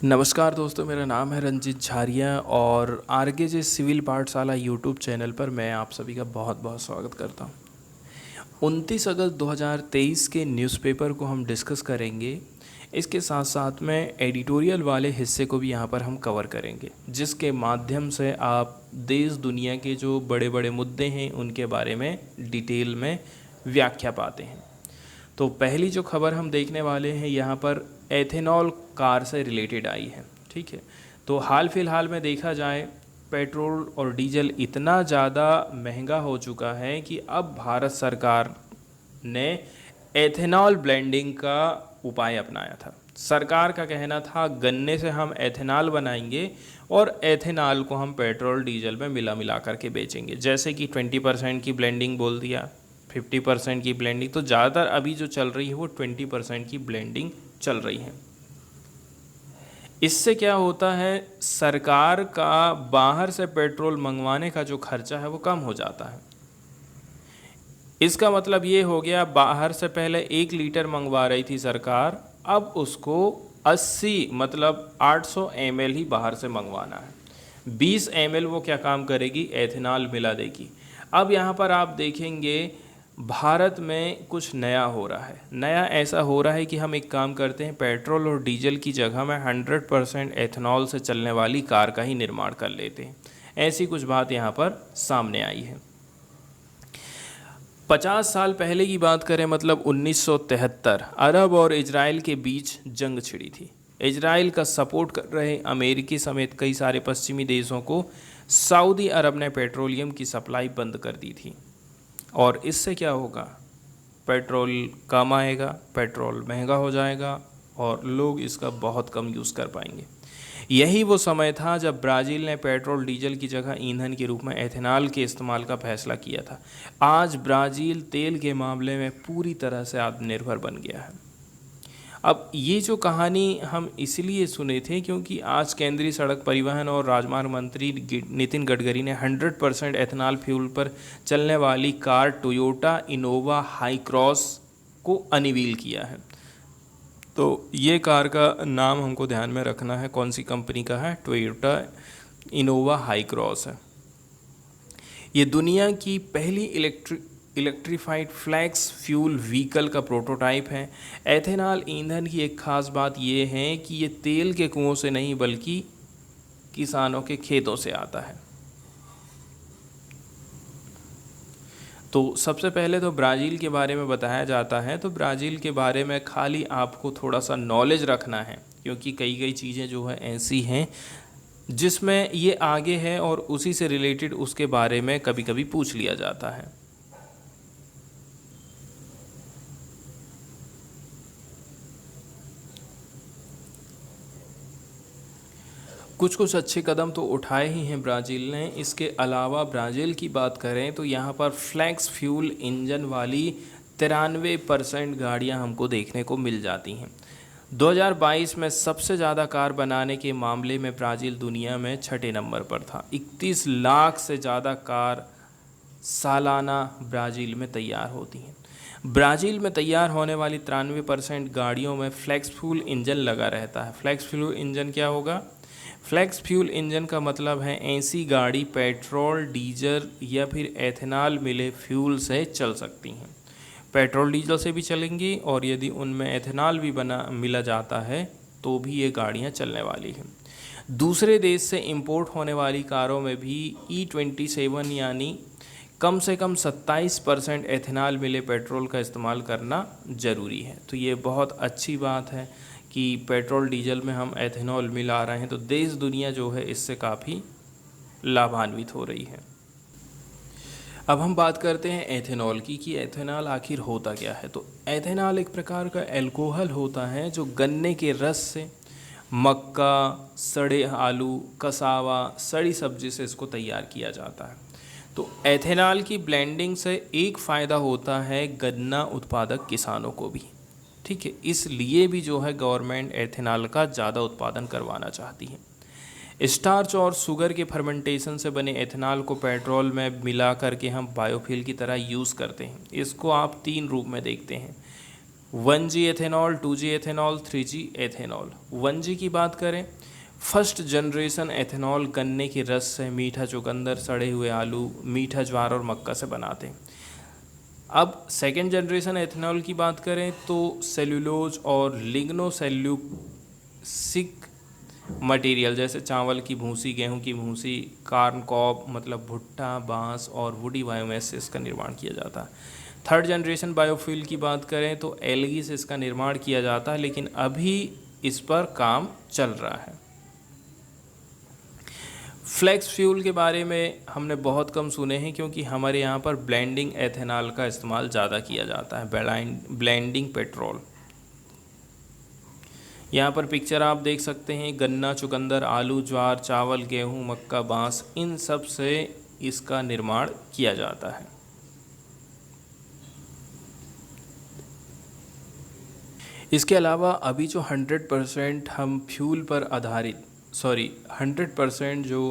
नमस्कार दोस्तों, मेरा नाम है रंजित झारिया और आरके सिविल पाठशाला यूट्यूब चैनल पर मैं आप सभी का बहुत बहुत स्वागत करता हूं। 29 अगस्त 2023 के न्यूज़पेपर को हम डिस्कस करेंगे। इसके साथ साथ में एडिटोरियल वाले हिस्से को भी यहां पर हम कवर करेंगे, जिसके माध्यम से आप देश दुनिया के जो बड़े बड़े मुद्दे हैं उनके बारे में डिटेल में व्याख्या पाते हैं। तो पहली जो खबर हम देखने वाले हैं यहाँ पर एथेनॉल कार से रिलेटेड आई है। ठीक है, तो हाल फिलहाल में देखा जाए पेट्रोल और डीजल इतना ज़्यादा महंगा हो चुका है कि अब भारत सरकार ने एथेनॉल ब्लेंडिंग का उपाय अपनाया था। सरकार का कहना था गन्ने से हम एथेनॉल बनाएंगे और एथेनॉल को हम पेट्रोल डीजल में मिला करके बेचेंगे। जैसे कि 20% की ब्लेंडिंग बोल दिया, 50% की ब्लेंडिंग, तो ज़्यादातर अभी जो चल रही है वो 20% की ब्लेंडिंग चल रही है। इससे क्या होता है, सरकार का बाहर से पेट्रोल मंगवाने का जो खर्चा है वो कम हो जाता है। इसका मतलब ये हो गया, बाहर से पहले 1 लीटर मंगवा रही थी सरकार, अब उसको 80 मतलब 800 ml ही बाहर से मंगवाना है। 20 ml वो क्या काम करेगी, एथेनॉल मिला देगी। अब यहाँ पर आप देखेंगे भारत में कुछ नया हो रहा है। नया ऐसा हो रहा है कि हम एक काम करते हैं, पेट्रोल और डीजल की जगह में 100% एथेनॉल से चलने वाली कार का ही निर्माण कर लेते हैं। ऐसी कुछ बात यहाँ पर सामने आई है। 50 साल पहले की बात करें, मतलब 1973, अरब और इजराइल के बीच जंग छिड़ी थी। इजराइल का सपोर्ट कर रहे अमेरिकी समेत कई सारे पश्चिमी देशों को सऊदी अरब ने पेट्रोलियम की सप्लाई बंद कर दी थी। और इससे क्या होगा, पेट्रोल कम आएगा, पेट्रोल महंगा हो जाएगा और लोग इसका बहुत कम यूज़ कर पाएंगे। यही वो समय था जब ब्राज़ील ने पेट्रोल डीजल की जगह ईंधन के रूप में एथेनॉल के इस्तेमाल का फैसला किया था। आज ब्राज़ील तेल के मामले में पूरी तरह से आत्मनिर्भर बन गया है। अब ये जो कहानी हम इसलिए सुने थे क्योंकि आज केंद्रीय सड़क परिवहन और राजमार्ग मंत्री नितिन गडकरी ने 100% एथेनॉल फ्यूल पर चलने वाली car Toyota Innova high cross को अनवील किया है। तो ये कार का नाम हमको ध्यान में रखना है, कौन सी कंपनी का है, टोयोटा इनोवा हाई क्रॉस है। ये दुनिया की पहली इलेक्ट्रीफाइड फ्लैक्स फ्यूल व्हीकल का प्रोटोटाइप है। एथेनॉल ईंधन की एक खास बात यह है कि ये तेल के कुओं से नहीं बल्कि किसानों के खेतों से आता है। तो सबसे पहले तो ब्राज़ील के बारे में बताया जाता है। तो ब्राज़ील के बारे में खाली आपको थोड़ा सा नॉलेज रखना है, क्योंकि कई चीज़ें जो है ऐसी हैं जिसमें ये आगे है और उसी से रिलेटेड उसके बारे में कभी कभी पूछ लिया जाता है। कुछ अच्छे कदम तो उठाए ही हैं ब्राज़ील ने। इसके अलावा ब्राज़ील की बात करें तो यहाँ पर फ्लैक्स फ्यूल इंजन वाली 93% गाड़ियाँ हमको देखने को मिल जाती हैं। 2022 में सबसे ज़्यादा कार बनाने के मामले में ब्राज़ील दुनिया में 6ठे नंबर पर था। 31 लाख से ज़्यादा कार सालाना ब्राज़ील में तैयार होती हैं। ब्राज़ील में तैयार होने वाली 93% गाड़ियों में फ्लैक्स फ्यूल इंजन लगा रहता है। फ्लैक्स फ्यूल इंजन क्या होगा? फ्लैक्स फ्यूल इंजन का मतलब है ऐसी गाड़ी पेट्रोल, डीजल या फिर एथेनॉल मिले फ्यूल से चल सकती हैं। पेट्रोल डीजल से भी चलेंगी और यदि उनमें एथेनॉल भी मिला जाता है तो भी ये गाड़ियाँ चलने वाली हैं। दूसरे देश से इंपोर्ट होने वाली कारों में भी E27 यानी कम से कम 27% एथेनॉल मिले पेट्रोल का इस्तेमाल करना ज़रूरी है। तो ये बहुत अच्छी बात है कि पेट्रोल डीजल में हम एथेनॉल मिला रहे हैं, तो देश दुनिया जो है इससे काफ़ी लाभान्वित हो रही है। अब हम बात करते हैं एथेनॉल की कि एथेनॉल आखिर होता क्या है। तो एथेनॉल एक प्रकार का अल्कोहल होता है जो गन्ने के रस से, मक्का, सड़े आलू, कसावा, सड़ी सब्जी से इसको तैयार किया जाता है। तो एथेनॉल की ब्लेंडिंग से एक फ़ायदा होता है गन्ना उत्पादक किसानों को भी। ठीक है, इसलिए भी जो है गवर्नमेंट एथेनॉल का ज़्यादा उत्पादन करवाना चाहती है। स्टार्च और शुगर के फर्मेंटेशन से बने एथेनॉल को पेट्रोल में मिला करके हम बायोफ्यूल की तरह यूज़ करते हैं। इसको आप 3 रूप में देखते हैं। 1G ethanol, 2G ethanol, 3G ethanol. 1G की बात करें, फर्स्ट जनरेशन एथेनॉल गन्ने के रस से, मीठा चुकंदर, सड़े हुए आलू, मीठा ज्वार और मक्का से बनाते हैं। अब सेकेंड जनरेशन एथेनॉल की बात करें तो सेल्यूलोज और लिग्नोसेल्यूसिक मटेरियल जैसे चावल की भूसी, गेहूं की भूसी, कार्न कॉब मतलब भुट्टा, बांस और वुडी बायोमास से इसका निर्माण किया जाता है। थर्ड जनरेशन बायोफ्यूल की बात करें तो एलगी से इसका निर्माण किया जाता है, लेकिन अभी इस पर काम चल रहा है। फ्लेक्स फ्यूल के बारे में हमने बहुत कम सुने हैं, क्योंकि हमारे यहाँ पर ब्लेंडिंग एथेनॉल का इस्तेमाल ज़्यादा किया जाता है, ब्लेंडिंग पेट्रोल। यहाँ पर पिक्चर आप देख सकते हैं, गन्ना, चुकंदर, आलू, ज्वार, चावल, गेहूँ, मक्का, बांस, इन सब से इसका निर्माण किया जाता है। इसके अलावा अभी जो 100% हम फ्यूल पर आधारित 100% जो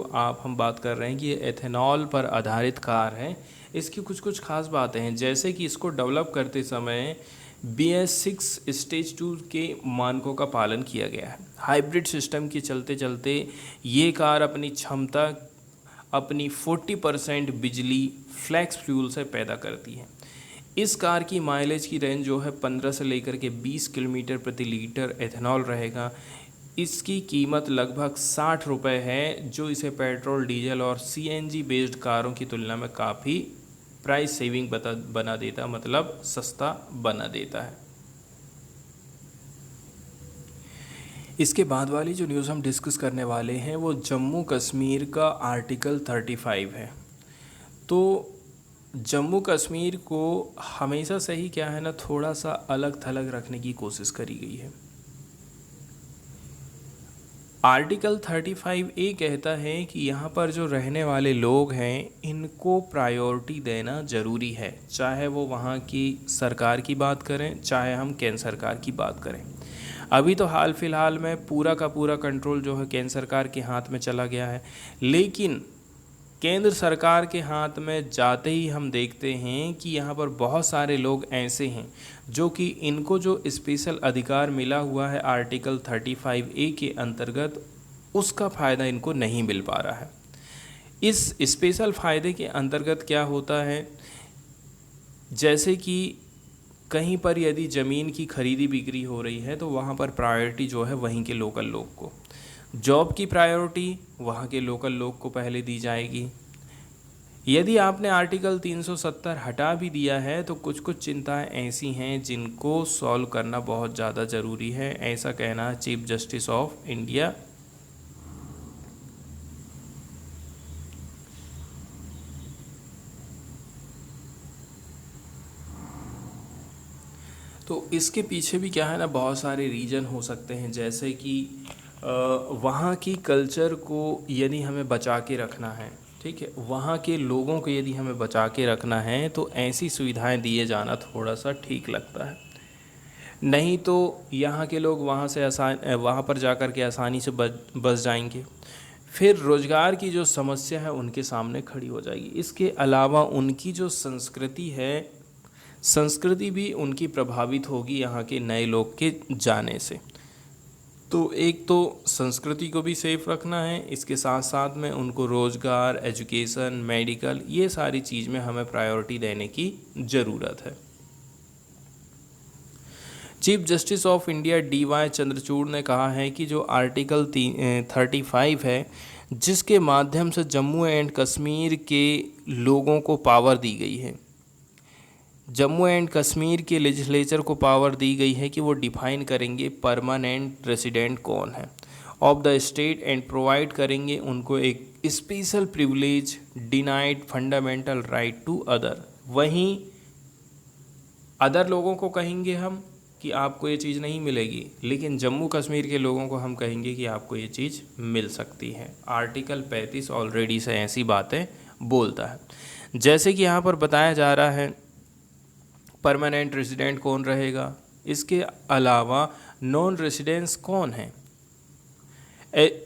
हम बात कर रहे हैं कि ये एथेनॉल पर आधारित कार है, इसकी कुछ खास बातें हैं, जैसे कि इसको डेवलप करते समय BS6 स्टेज 2 के मानकों का पालन किया गया है। हाइब्रिड सिस्टम के चलते चलते ये कार अपनी क्षमता, अपनी 40% बिजली फ्लेक्स फ्यूल से पैदा करती है। इस कार की माइलेज की रेंज जो है 15 से लेकर के 20 किलोमीटर प्रति लीटर एथेनॉल रहेगा। इसकी कीमत लगभग 60 रुपये है, जो इसे पेट्रोल, डीजल और CNG बेस्ड कारों की तुलना में काफ़ी प्राइस सेविंग बना देता, मतलब सस्ता बना देता है। इसके बाद वाली जो न्यूज़ हम डिस्कस करने वाले हैं वो जम्मू कश्मीर का आर्टिकल 35 है। तो जम्मू कश्मीर को हमेशा से ही क्या है ना, थोड़ा सा अलग थलग रखने की कोशिश करी गई है। आर्टिकल 35A कहता है कि यहाँ पर जो रहने वाले लोग हैं इनको प्रायोरिटी देना ज़रूरी है, चाहे वो वहाँ की सरकार की बात करें, चाहे हम केंद्र सरकार की बात करें। अभी तो हाल फिलहाल में पूरा का पूरा कंट्रोल जो है केंद्र सरकार के हाथ में चला गया है, लेकिन केंद्र सरकार के हाथ में जाते ही हम देखते हैं कि यहाँ पर बहुत सारे लोग ऐसे हैं जो कि इनको जो स्पेशल अधिकार मिला हुआ है आर्टिकल 35A के अंतर्गत, उसका फ़ायदा इनको नहीं मिल पा रहा है। इस स्पेशल फ़ायदे के अंतर्गत क्या होता है, जैसे कि कहीं पर यदि ज़मीन की खरीदी बिक्री हो रही है तो वहाँ पर प्रायोरिटी जो है वहीं के लोकल लोग को, जॉब की प्रायोरिटी वहाँ के लोकल लोग को पहले दी जाएगी। यदि आपने आर्टिकल 370 हटा भी दिया है तो कुछ चिंताएं ऐसी हैं जिनको सॉल्व करना बहुत ज़्यादा ज़रूरी है, ऐसा कहना है चीफ जस्टिस ऑफ इंडिया। तो इसके पीछे भी क्या है ना, बहुत सारे रीज़न हो सकते हैं, जैसे कि वहाँ की कल्चर को यदि हमें बचा के रखना है, ठीक है, वहाँ के लोगों को यदि हमें बचा के रखना है तो ऐसी सुविधाएं दिए जाना थोड़ा सा ठीक लगता है। नहीं तो यहाँ के लोग वहाँ पर जाकर के आसानी से बस जाएंगे, फिर रोज़गार की जो समस्या है उनके सामने खड़ी हो जाएगी। इसके अलावा उनकी जो संस्कृति भी उनकी प्रभावित होगी यहाँ के नए लोग के जाने से। तो एक तो संस्कृति को भी सेफ रखना है, इसके साथ साथ में उनको रोज़गार, एजुकेशन, मेडिकल, ये सारी चीज़ में हमें प्रायोरिटी देने की ज़रूरत है। Chief justice of India DY Chandrachud ने कहा है कि जो आर्टिकल 35 है, जिसके माध्यम से जम्मू एंड कश्मीर के लोगों को पावर दी गई है, जम्मू एंड कश्मीर के लेजिस्लेचर को पावर दी गई है कि वो डिफाइन करेंगे परमानेंट रेसिडेंट कौन है of the state and provide करेंगे उनको एक special privilege denied fundamental right to other. वहीं अदर लोगों को कहेंगे हम कि आपको ये चीज़ नहीं मिलेगी, लेकिन जम्मू कश्मीर के लोगों को हम कहेंगे कि आपको ये चीज़ मिल सकती है। आर्टिकल 35 ऑलरेडी से ऐसी बातें बोलता है। जैसे कि यहाँ पर बताया जा रहा है परमानेंट रेजिडेंट कौन रहेगा, इसके अलावा नॉन रेजिडेंट्स कौन हैं,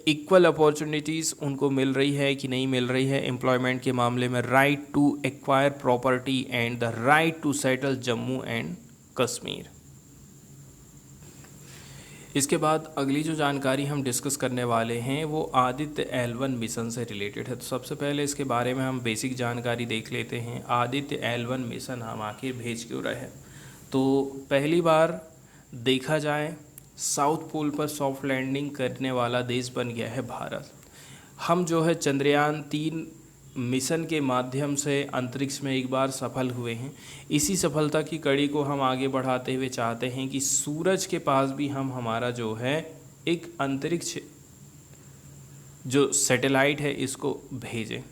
इक्वल अपॉर्चुनिटीज़ उनको मिल रही है कि नहीं मिल रही है एम्प्लॉयमेंट के मामले में, right to acquire property and the right to settle Jammu and Kashmir. इसके बाद अगली जो जानकारी हम डिस्कस करने वाले हैं वो आदित्य L1 मिशन से रिलेटेड है। तो सबसे पहले इसके बारे में हम बेसिक जानकारी देख लेते हैं। आदित्य L1 मिशन हम आखिर भेज क्यों रहे हैं। तो पहली बार देखा जाए साउथ पोल पर सॉफ्ट लैंडिंग करने वाला देश बन गया है भारत। हम जो है चंद्रयान-3 मिशन के माध्यम से अंतरिक्ष में एक बार सफल हुए हैं। इसी सफलता की कड़ी को हम आगे बढ़ाते हुए चाहते हैं कि सूरज के पास भी हम हमारा जो है एक अंतरिक्ष जो सैटेलाइट है इसको भेजें।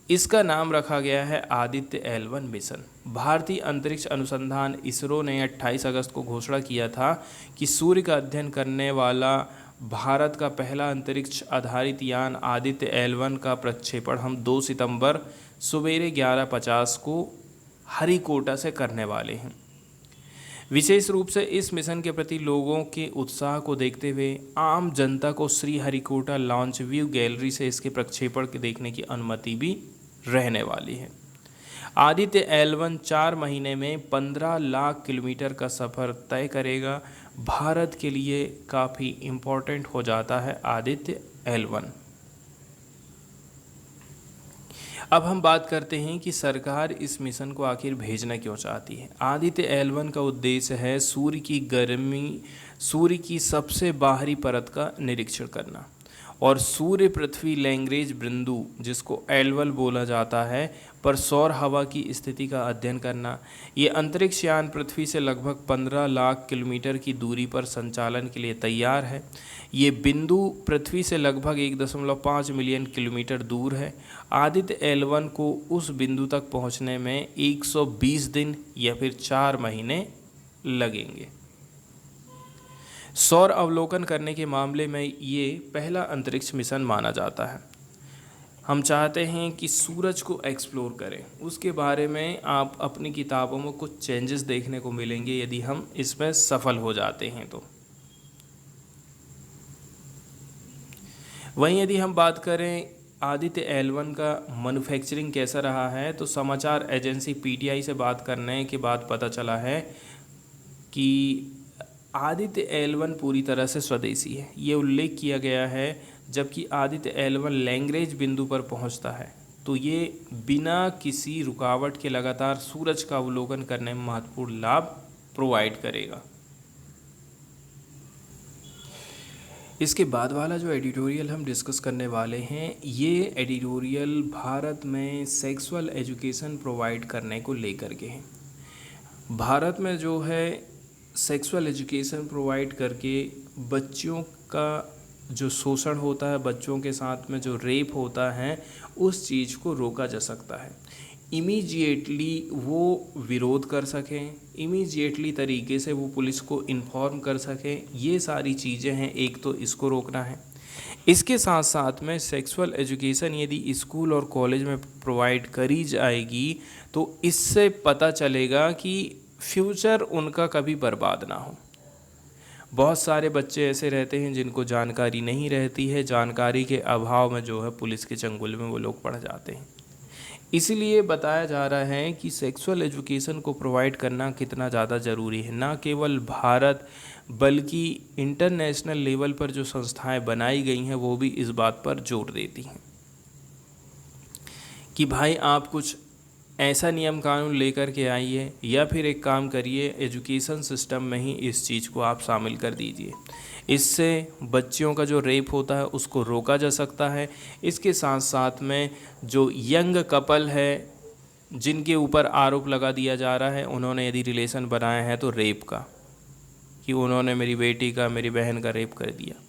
इसका नाम रखा गया है आदित्य L1 मिशन। भारतीय अंतरिक्ष अनुसंधान इसरो ने 28 अगस्त को घोषणा किया था कि सूर्य का अध्ययन करने वाला भारत का पहला अंतरिक्ष आधारित यान आदित्य L1 का प्रक्षेपण हम 2 सितंबर सवेरे 11:50 को हरिकोटा से करने वाले हैं। विशेष रूप से इस मिशन के प्रति लोगों के उत्साह को देखते हुए आम जनता को Shri Harikota launch view gallery से इसके प्रक्षेपण के देखने की अनुमति भी रहने वाली है। आदित्य L1 4 महीने में 15 लाख किलोमीटर का सफ़र तय करेगा। भारत के लिए काफ़ी इम्पोर्टेंट हो जाता है आदित्य L1। अब हम बात करते हैं कि सरकार इस मिशन को आखिर भेजना क्यों चाहती है। आदित्य L1 का उद्देश्य है सूर्य की सबसे बाहरी परत का निरीक्षण करना और सूर्य पृथ्वी लैग्रेंज बिंदु जिसको L1 बोला जाता है पर सौर हवा की स्थिति का अध्ययन करना। ये अंतरिक्ष यान पृथ्वी से लगभग 15 लाख किलोमीटर की दूरी पर संचालन के लिए तैयार है। ये बिंदु पृथ्वी से लगभग 1.5 मिलियन किलोमीटर दूर है। आदित्य L1 को उस बिंदु तक पहुंचने में 120 दिन या फिर 4 महीने लगेंगे। सौर अवलोकन करने के मामले में ये पहला अंतरिक्ष मिशन माना जाता है। हम चाहते हैं कि सूरज को एक्सप्लोर करें। उसके बारे में आप अपनी किताबों में कुछ चेंजेस देखने को मिलेंगे यदि हम इसमें सफल हो जाते हैं तो। वहीं यदि हम बात करें आदित्य L1 का मैन्युफैक्चरिंग कैसा रहा है तो समाचार एजेंसी PTI से बात करने के बाद पता चला है कि आदित्य L1 पूरी तरह से स्वदेशी है। ये उल्लेख किया गया है जबकि आदित्य L1 लैग्रेंज बिंदु पर पहुंचता है तो ये बिना किसी रुकावट के लगातार सूरज का अवलोकन करने में महत्वपूर्ण लाभ प्रोवाइड करेगा। इसके बाद वाला जो एडिटोरियल हम डिस्कस करने वाले हैं ये एडिटोरियल भारत में सेक्सुअल एजुकेशन प्रोवाइड करने को लेकर के हैं। भारत में जो है सेक्सुअल एजुकेशन प्रोवाइड करके बच्चों का जो शोषण होता है, बच्चों के साथ में जो रेप होता है, उस चीज़ को रोका जा सकता है। इमीडिएटली वो विरोध कर सकें, इमीडिएटली तरीके से वो पुलिस को इन्फॉर्म कर सकें, ये सारी चीज़ें हैं। एक तो इसको रोकना है। इसके साथ साथ में सेक्सुअल एजुकेशन यदि स्कूल और कॉलेज में प्रोवाइड करी जाएगी तो इससे पता चलेगा कि फ्यूचर उनका कभी बर्बाद ना हो। बहुत सारे बच्चे ऐसे रहते हैं जिनको जानकारी नहीं रहती है, जानकारी के अभाव में जो है पुलिस के चंगुल में वो लोग पड़ जाते हैं। इसीलिए बताया जा रहा है कि सेक्सुअल एजुकेशन को प्रोवाइड करना कितना ज़्यादा ज़रूरी है। ना केवल भारत बल्कि इंटरनेशनल लेवल पर जो संस्थाएं बनाई गई हैं वो भी इस बात पर जोर देती हैं कि भाई आप कुछ ऐसा नियम कानून लेकर के आइए या फिर एक काम करिए, एजुकेशन सिस्टम में ही इस चीज़ को आप शामिल कर दीजिए। इससे बच्चियों का जो रेप होता है उसको रोका जा सकता है। इसके साथ साथ में जो यंग कपल है जिनके ऊपर आरोप लगा दिया जा रहा है, उन्होंने यदि रिलेशन बनाया है तो रेप का, कि उन्होंने मेरी बेटी का, मेरी बहन का रेप कर दिया,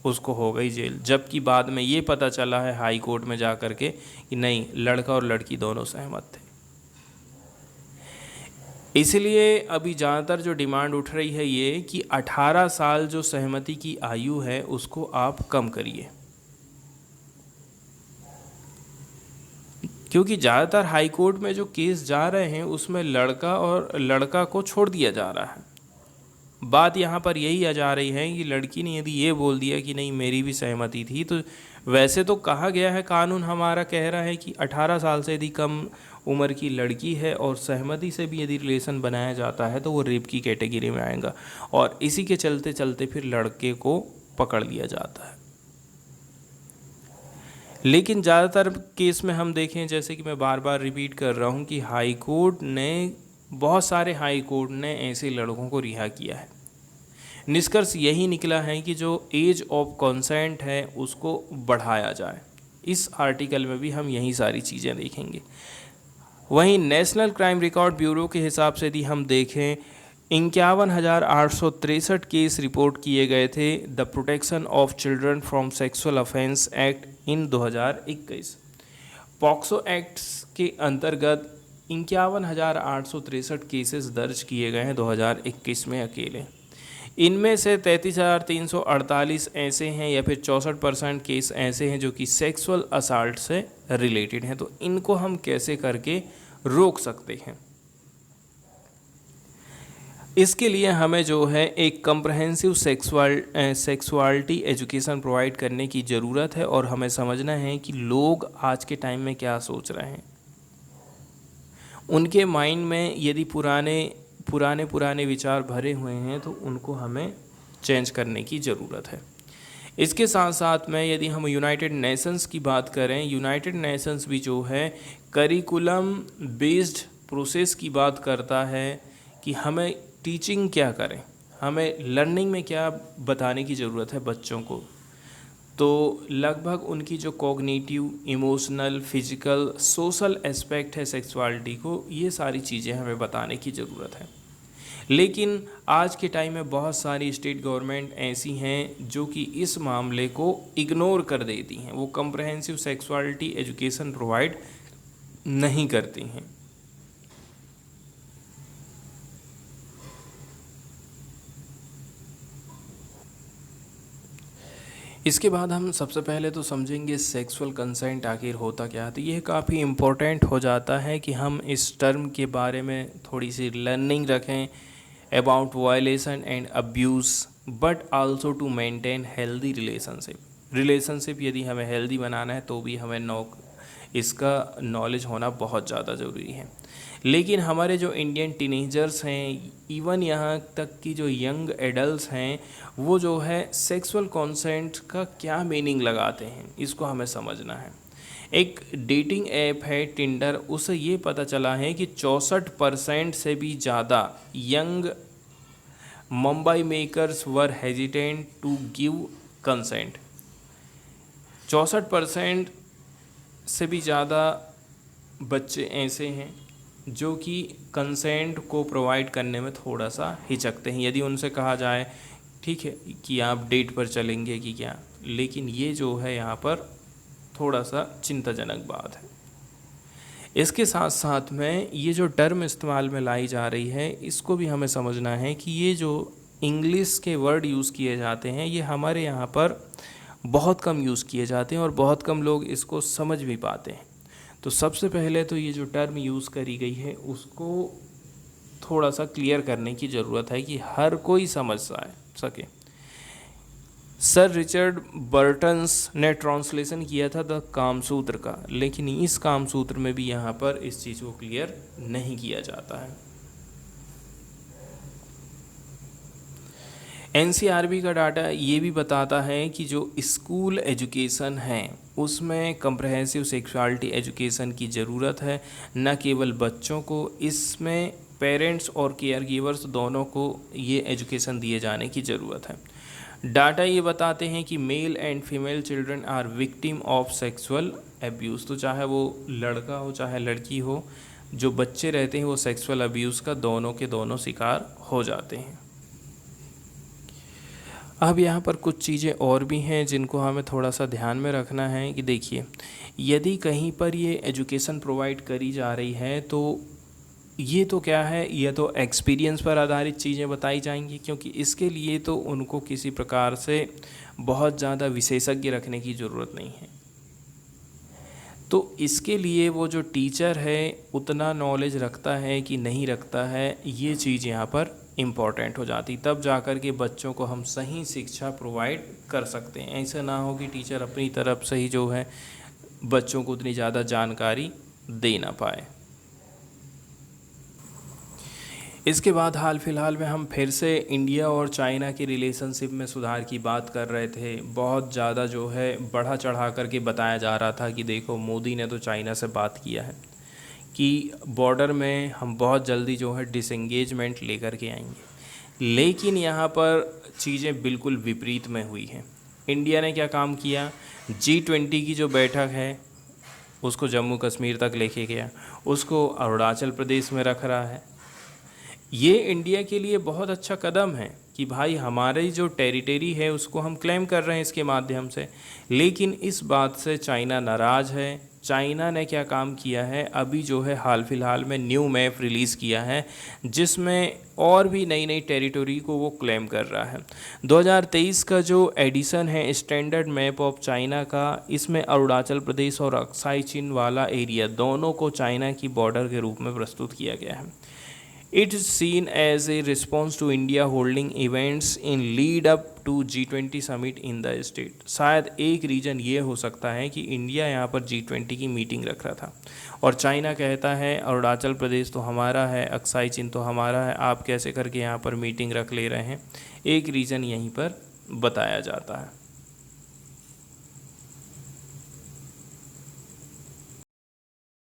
उसको हो गई जेल। जबकि बाद में ये पता चला है हाई कोर्ट में जा कर के कि नहीं, लड़का और लड़की दोनों सहमत थे। इसलिए अभी ज़्यादातर जो डिमांड उठ रही है ये कि 18 साल जो सहमति की आयु है उसको आप कम करिए, क्योंकि ज़्यादातर हाई कोर्ट में जो केस जा रहे हैं उसमें लड़का को छोड़ दिया जा रहा है। बात यहाँ पर यही आ जा रही है कि लड़की ने यदि ये बोल दिया कि नहीं मेरी भी सहमति थी, तो वैसे तो कहा गया है, कानून हमारा कह रहा है कि 18 साल से यदि कम उम्र की लड़की है और सहमति से भी यदि रिलेशन बनाया जाता है तो वो रेप की कैटेगरी में आएगा, और इसी के चलते चलते फिर लड़के को पकड़ लिया जाता है। लेकिन ज़्यादातर केस में हम देखें, जैसे कि मैं बार बार रिपीट कर रहा हूँ, कि बहुत सारे हाई कोर्ट ने ऐसे लड़कों को रिहा किया है। निष्कर्ष यही निकला है कि जो एज ऑफ कंसेंट है उसको बढ़ाया जाए। इस आर्टिकल में भी हम यही सारी चीज़ें देखेंगे। वहीं नेशनल क्राइम रिकॉर्ड ब्यूरो के हिसाब से यदि हम देखें, 51,863 केस रिपोर्ट किए गए थे the protection of children from sexual offence act in 2021। POCSO act के अंतर्गत 51,863 केसेस दर्ज किए गए हैं 2021 में अकेले। इनमें से 33,348 ऐसे हैं या फिर 64% केस ऐसे हैं जो कि सेक्सुअल असाल्ट से रिलेटेड हैं। तो इनको हम कैसे करके रोक सकते हैं, इसके लिए हमें जो है एक कम्प्रहेंसिव सेक्सुअलिटी एजुकेशन प्रोवाइड करने की ज़रूरत है, और हमें समझना है कि लोग आज के टाइम में क्या सोच रहे हैं। उनके माइंड में यदि पुराने विचार भरे हुए हैं तो उनको हमें चेंज करने की ज़रूरत है। इसके साथ साथ में यदि हम यूनाइटेड नेशंस की बात करें, यूनाइटेड नेशंस भी जो है करिकुलम बेस्ड प्रोसेस की बात करता है कि हमें टीचिंग क्या करें, हमें लर्निंग में क्या बताने की ज़रूरत है बच्चों को। तो लगभग उनकी जो cognitive, emotional, physical, social aspect है सेक्सुअलिटी को, ये सारी चीज़ें हमें बताने की ज़रूरत है। लेकिन आज के टाइम में बहुत सारी स्टेट गवर्नमेंट ऐसी हैं जो कि इस मामले को इग्नोर कर देती हैं, वो कम्प्रहेंसिव सेक्सुअलिटी एजुकेशन प्रोवाइड नहीं करती हैं। इसके बाद हम सबसे पहले तो समझेंगे सेक्सुअल कंसेंट आखिर होता क्या है। तो यह काफ़ी इम्पोर्टेंट हो जाता है कि हम इस टर्म के बारे में थोड़ी सी लर्निंग रखें about violation and abuse, but also to maintain healthy relationship यदि हमें हेल्दी बनाना है तो भी हमें इसका नॉलेज होना बहुत ज़्यादा ज़रूरी है। लेकिन हमारे जो इंडियन टीनेजर्स हैं, इवन यहाँ तक कि जो यंग एडल्ट्स हैं, वो जो है सेक्सुअल कॉन्सेंट का क्या मीनिंग लगाते हैं, इसको हमें समझना है। एक डेटिंग ऐप है टिंडर, उसे ये पता चला है कि 64% से भी ज़्यादा young Mumbai makers were hesitant to give consent. 64% से भी ज़्यादा बच्चे ऐसे हैं जो कि कंसेंट को प्रोवाइड करने में थोड़ा सा हिचकते हैं। यदि उनसे कहा जाए ठीक है कि आप डेट पर चलेंगे कि क्या, लेकिन ये जो है यहाँ पर थोड़ा सा चिंताजनक बात है। इसके साथ साथ में ये जो टर्म इस्तेमाल में लाई जा रही है, इसको भी हमें समझना है कि ये जो इंग्लिश के वर्ड यूज़ किए जाते हैं ये हमारे यहाँ पर बहुत कम यूज़ किए जाते हैं और बहुत कम लोग इसको समझ भी पाते हैं। तो सबसे पहले तो ये जो टर्म यूज़ करी गई है उसको थोड़ा सा क्लियर करने की ज़रूरत है कि हर कोई समझ सके। सर रिचर्ड बर्टन्स ने ट्रांसलेशन किया था द कामसूत्र का, लेकिन इस कामसूत्र में भी यहाँ पर इस चीज़ को क्लियर नहीं किया जाता है। एनसीआरबी का डाटा ये भी बताता है कि जो स्कूल एजुकेशन है उसमें कम्प्रहेंसिव सेक्सुअलिटी एजुकेशन की ज़रूरत है, न केवल बच्चों को, इसमें पेरेंट्स और केयर गिवर्स दोनों को ये एजुकेशन दिए जाने की ज़रूरत है। डाटा ये बताते हैं कि male and female children are victim of sexual abuse. तो चाहे वो लड़का हो चाहे लड़की हो, जो बच्चे रहते हैं वो सेक्सुअल अब्यूज़ का दोनों के दोनों शिकार हो जाते हैं। अब यहाँ पर कुछ चीज़ें और भी हैं जिनको हमें थोड़ा सा ध्यान में रखना है कि देखिए, यदि कहीं पर ये एजुकेशन प्रोवाइड करी जा रही है तो ये तो क्या है, ये तो एक्सपीरियंस पर आधारित चीज़ें बताई जाएंगी, क्योंकि इसके लिए तो उनको किसी प्रकार से बहुत ज़्यादा विशेषज्ञ रखने की ज़रूरत नहीं है। तो इसके लिए वो जो टीचर है उतना नॉलेज रखता है कि नहीं रखता है, ये चीज़ यहाँ पर इम्पॉर्टेंट हो जाती, तब जाकर के बच्चों को हम सही शिक्षा प्रोवाइड कर सकते हैं। ऐसा ना हो कि टीचर अपनी तरफ से ही जो है बच्चों को उतनी ज़्यादा जानकारी दे ना पाए। इसके बाद हाल फिलहाल में हम फिर से इंडिया और चाइना की रिलेशनशिप में सुधार की बात कर रहे थे। बहुत ज़्यादा जो है बढ़ा चढ़ा करके बताया जा रहा था कि देखो मोदी ने तो चाइना से बात किया है कि बॉर्डर में हम बहुत जल्दी जो है डिसंगेजमेंट लेकर के आएंगे, लेकिन यहाँ पर चीज़ें बिल्कुल विपरीत में हुई हैं। इंडिया ने क्या काम किया, G20 की जो बैठक है उसको जम्मू कश्मीर तक लेके गया, उसको अरुणाचल प्रदेश में रख रहा है। ये इंडिया के लिए बहुत अच्छा कदम है कि भाई हमारी जो टेरिटरी है उसको हम क्लेम कर रहे हैं इसके माध्यम से। लेकिन इस बात से चाइना नाराज़ है। चाइना ने क्या काम किया है, अभी जो है हाल फिलहाल में न्यू मैप रिलीज़ किया है जिसमें और भी नई नई टेरिटरी को वो क्लेम कर रहा है। 2023 का जो एडिशन है स्टैंडर्ड मैप ऑफ चाइना का, इसमें अरुणाचल प्रदेश और अक्साई चीन वाला एरिया दोनों को चाइना की बॉर्डर के रूप में प्रस्तुत किया गया है। It is seen as a response to India holding events in lead up to G20 summit in the state। शायद एक रीज़न ये हो सकता है कि इंडिया यहाँ पर G20 की मीटिंग रख रहा था और चाइना कहता है अरुणाचल प्रदेश तो हमारा है, अक्साई चीन तो हमारा है, आप कैसे करके यहाँ पर मीटिंग रख ले रहे हैं। एक रीज़न यहीं पर बताया जाता है।